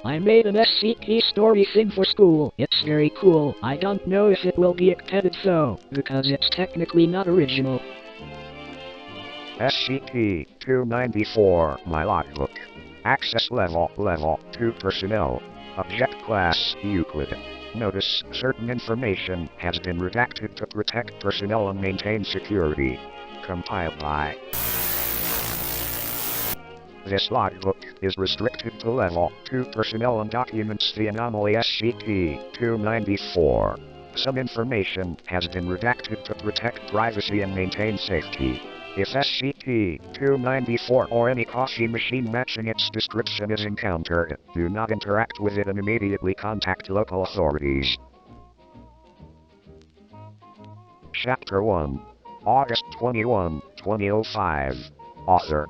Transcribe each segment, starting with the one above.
I made an SCP story thing for school. It's very cool. I don't know if it will be accepted though, because it's technically not original. SCP-294, my logbook. Access level 2 personnel. Object class, Euclid. Notice, certain information has been redacted to protect personnel and maintain security. Compiled by. This logbook is restricted to level 2 personnel and documents the anomaly SCP-294. Some information has been redacted to protect privacy and maintain safety. If SCP-294 or any coffee machine matching its description is encountered, do not interact with it and immediately contact local authorities. Chapter 1. August 21, 2005. Author.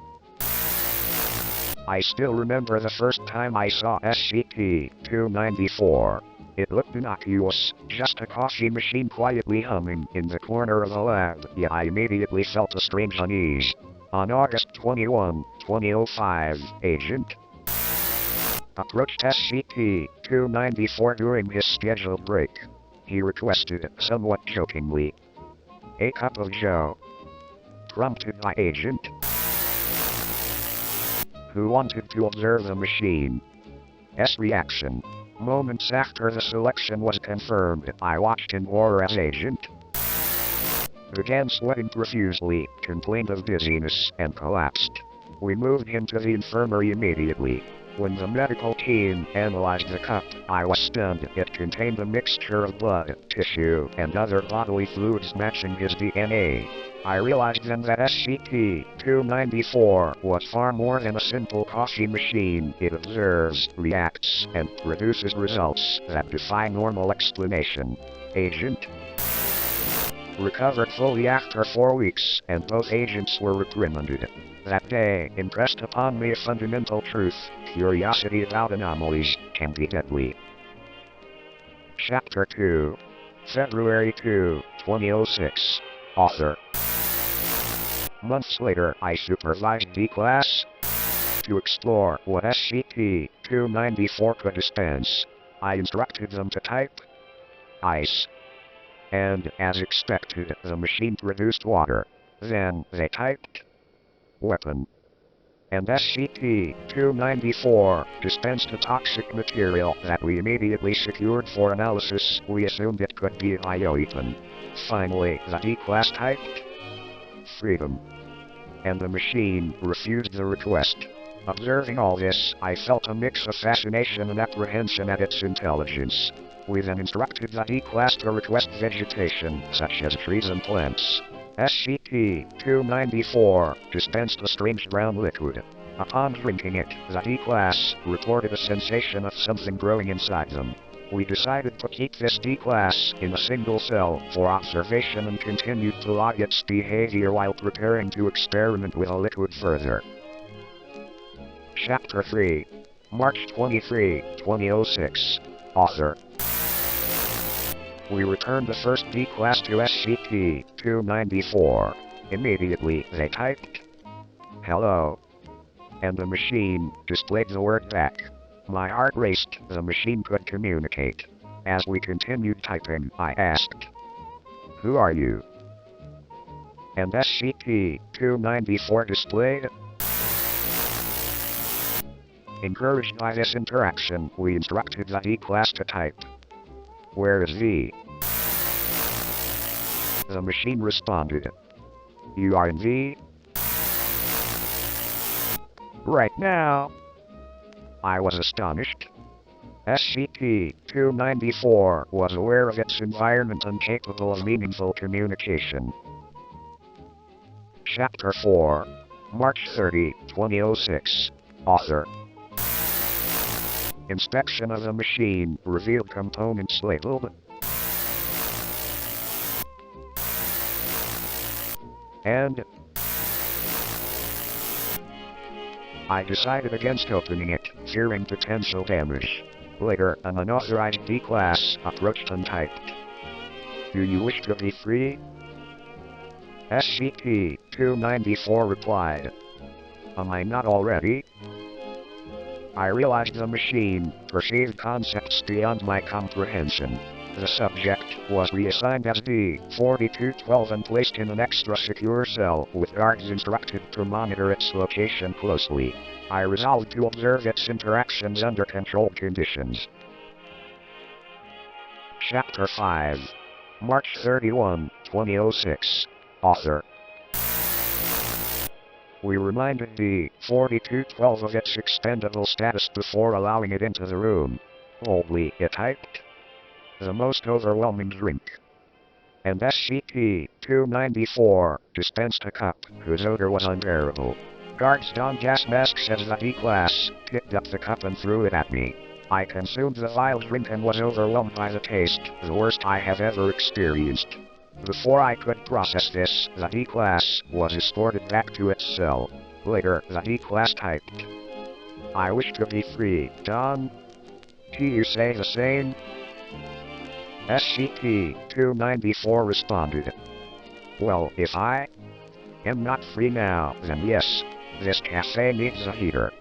I still remember the first time I saw SCP-294. It looked innocuous, just a coffee machine quietly humming in the corner of the lab, yet I immediately felt a strange unease. On August 21, 2005, Agent approached SCP-294 during his scheduled break. He requested, somewhat jokingly, "A cup of joe?" Prompted by Agent, who wanted to observe the machine's reaction. Moments after the selection was confirmed, I watched in horror as Agent began sweating profusely, complained of dizziness, and collapsed. We moved him to the infirmary immediately. When the medical team analyzed the cup, I was stunned. It contained a mixture of blood, tissue, and other bodily fluids matching his DNA. I realized then that SCP-294 was far more than a simple coffee machine. It observes, reacts, and produces results that defy normal explanation. Agent recovered fully after 4 weeks, and both agents were reprimanded. That day impressed upon me a fundamental truth: curiosity about anomalies can be deadly. Chapter 2. February 2, 2006. Author. Months later, I supervised D-Class to explore what SCP-294 could dispense. I instructed them to type ice, and, as expected, the machine produced water. Then, they typed weapon, and SCP-294 dispensed a toxic material that we immediately secured for analysis. We assumed it could be a bioweapon. Finally, the D-Class typed freedom, and the machine refused the request. Observing all this, I felt a mix of fascination and apprehension at its intelligence. We then instructed the D-Class to request vegetation, such as trees and plants. SCP-294 dispensed a strange brown liquid. Upon drinking it, the D-Class reported a sensation of something growing inside them. We decided to keep this D-Class in a single cell for observation and continued to log its behavior while preparing to experiment with the liquid further. Chapter 3. March 23, 2006. Author. We returned the first D-Class to SCP-294. Immediately, they typed hello, and the machine displayed the word back. My heart raced. The machine could communicate. As we continued typing, I asked, "Who are you?" And SCP-294 displayed. Encouraged by this interaction, we instructed the D-Class to type, "Where is V?" The machine responded, "You are in V right now." I was astonished. SCP-294 was aware of its environment and capable of meaningful communication. Chapter 4. March 30, 2006. Author. Inspection of the machine revealed components labeled and I decided against opening it, fearing potential damage. Later, an unauthorized D-Class approached and typed, "Do you wish to be free?" SCP-294 replied, "Am I not already?" I realized the machine perceived concepts beyond my comprehension. The subject was reassigned as D-4212 and placed in an extra secure cell, with guards instructed to monitor its location closely. I resolved to observe its interactions under controlled conditions. Chapter 5. March 31, 2006. Author. We reminded D-4212 of its expendable status before allowing it into the room. Boldly, it typed. The most overwhelming drink. And SCP-294 dispensed a cup whose odor was unbearable. Guards donned gas masks as the D-Class picked up the cup and threw it at me. I consumed the vile drink and was overwhelmed by the taste, the worst I have ever experienced. Before I could process this, the D-Class was escorted back to its cell. Later, the D-Class typed. I wish to be free, Don. Do you say the same? SCP-294 responded. Well, if I am not free now, then yes, this cafe needs a heater.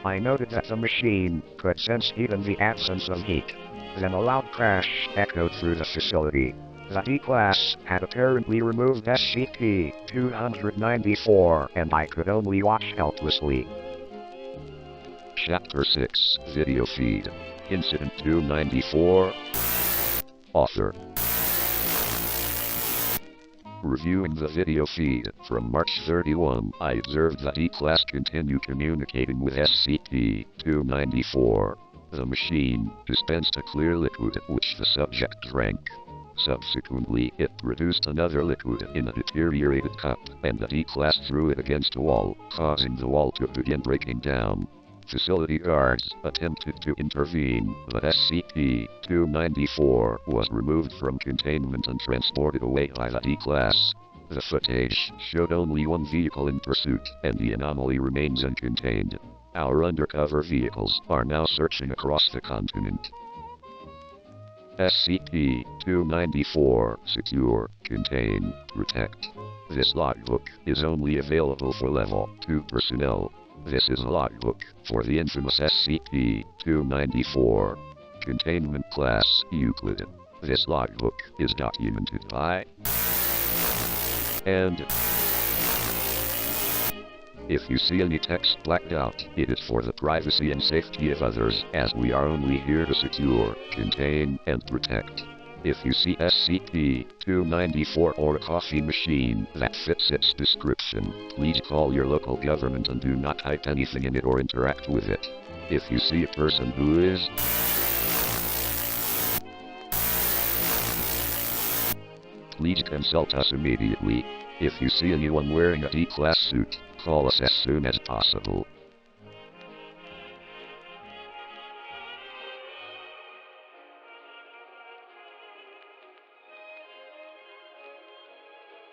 I noted that the machine could sense heat in the absence of heat. Then a loud crash echoed through the facility. The D-Class had apparently removed SCP-294, and I could only watch helplessly. Chapter 6, Video Feed. Incident 294. Author. Reviewing the video feed from March 31, I observed that D-Class continued communicating with SCP-294. The machine dispensed a clear liquid which the subject drank. Subsequently, it produced another liquid in a deteriorated cup, and the D-Class threw it against a wall, causing the wall to begin breaking down. Facility guards attempted to intervene, but SCP-294 was removed from containment and transported away by the D-Class. The footage showed only one vehicle in pursuit, and the anomaly remains uncontained. Our undercover vehicles are now searching across the continent. SCP-294, secure, contain, protect. This logbook is only available for Level 2 personnel. This is a logbook for the infamous SCP-294. Containment Class Euclid. This logbook is documented by and if you see any text blacked out, it is for the privacy and safety of others, as we are only here to secure, contain, and protect. If you see SCP-294 or a coffee machine that fits its description, please call your local government and do not type anything in it or interact with it. If you see a person who is please consult us immediately. If you see anyone wearing a D-Class suit, call us as soon as possible.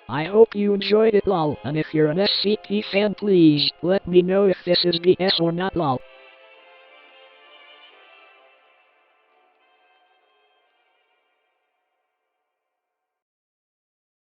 I hope you enjoyed it lol, and if you're an SCP fan please let me know if this is BS or not lol.